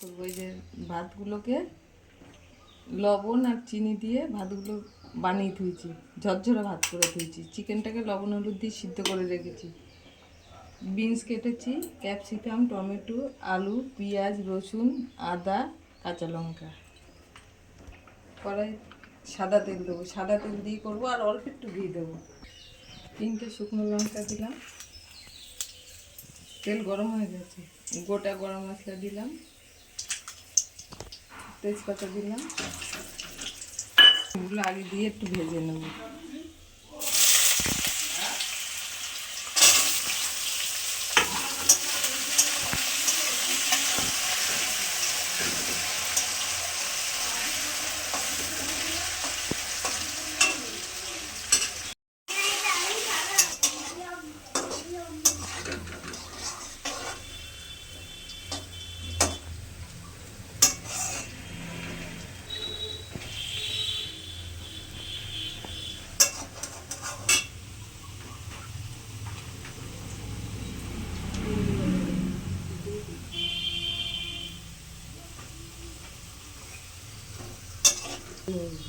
করবো এই যে ভাতগুলোকে লবণ আর চিনি দিয়ে ভাতগুলো বানিয়ে ধুয়েছি, ঝরঝরে ভাত করে ধুয়েছি। চিকেনটাকে লবণ হলুদ দিয়ে সিদ্ধ করে রেখেছি। বিনস কেটেছি, ক্যাপসিকাম, টমেটো, আলু, পেঁয়াজ, রসুন, আদা, কাঁচা লঙ্কা। কড়াই সাদা তেল দেবো, সাদা তেল দিয়ে করবো আর অল্প একটু ঘি দেবো। 3টে শুকনো লঙ্কা দিলাম। তেল গরম হয়ে গেছে, গোটা গরম মশলা দিলাম, তেজপাতা দিলাম। এগুলো আগে দিয়ে একটু ভেজে নেব।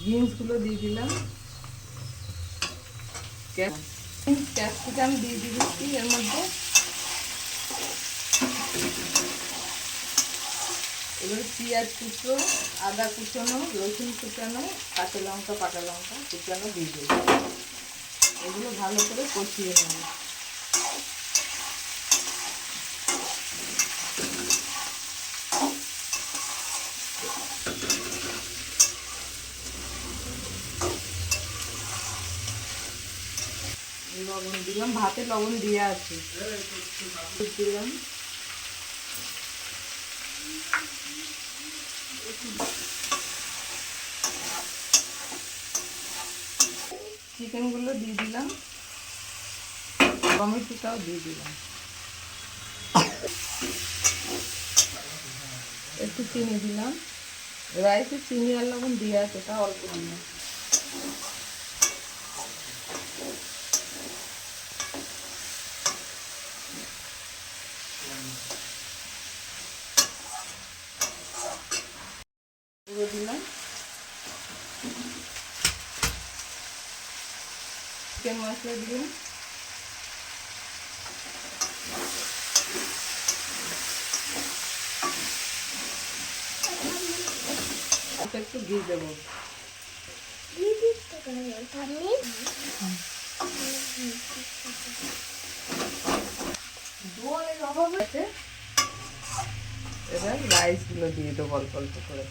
বিনসগুলো দিয়ে দিলাম, ক্যাপসিকাম দিয়ে দিচ্ছি এর মধ্যে। এবার পেঁয়াজ কুচো, আদা কুচোনো, রসুন কুচানো, কাঁচা লঙ্কা, পাকা লঙ্কা কুচানো দিয়ে দেবো। এগুলো ভালো করে কষিয়ে নেব। লবণ দিলাম, ভাতে লবণ দিয়ে আছে দিলাম। চিকেনগুলো দিয়ে দিলাম, টমেটোটাও দিয়ে দিলাম, একটু চিনি দিলাম। রাইসে চিনি আর লবণ দিয়ে আছে, তা অল্প দিলাম। দিলাম চিকেন মশলা দিলাম, একটু ঘি দেবো। এবার রাইসগুলো দিয়ে দেবো অল্প অল্প করে।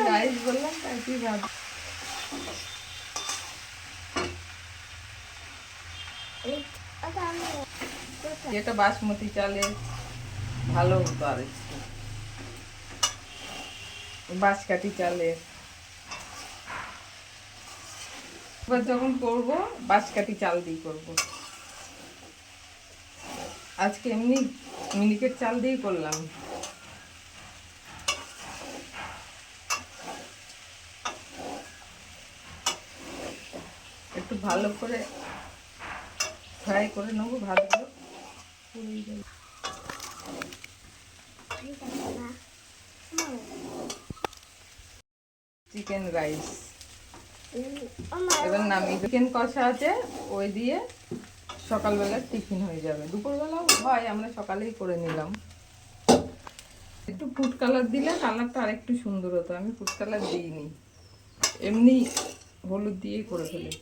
রাইস বললাম তাই তুই ভাত। এটা বাসমতি চালে ভালো হতো, আর একটু বাঁশকাঠি চালে। এবার যখন করবো বাঁশকাঠি চাল দিয়ে করবো। আজকে এমনি মিনিকেট চাল দিয়েই করলাম। একটু ভালো করে ফ্রাই করে নেবো ভাতগুলো। চিকেন রাইস এবার নামিয়ে, চিকেন কষা আছে ওই দিয়ে সকালবেলার টিফিন হয়ে যাবে। দুপুরবেলাও হয়, আমরা সকালেই করে নিলাম। একটু ফুড কালার দিলে কালারটা আরেকটু সুন্দর হতো, আমি ফুড কালার দিইনি, এমনি হলুদ দিয়েই করে ফেলি।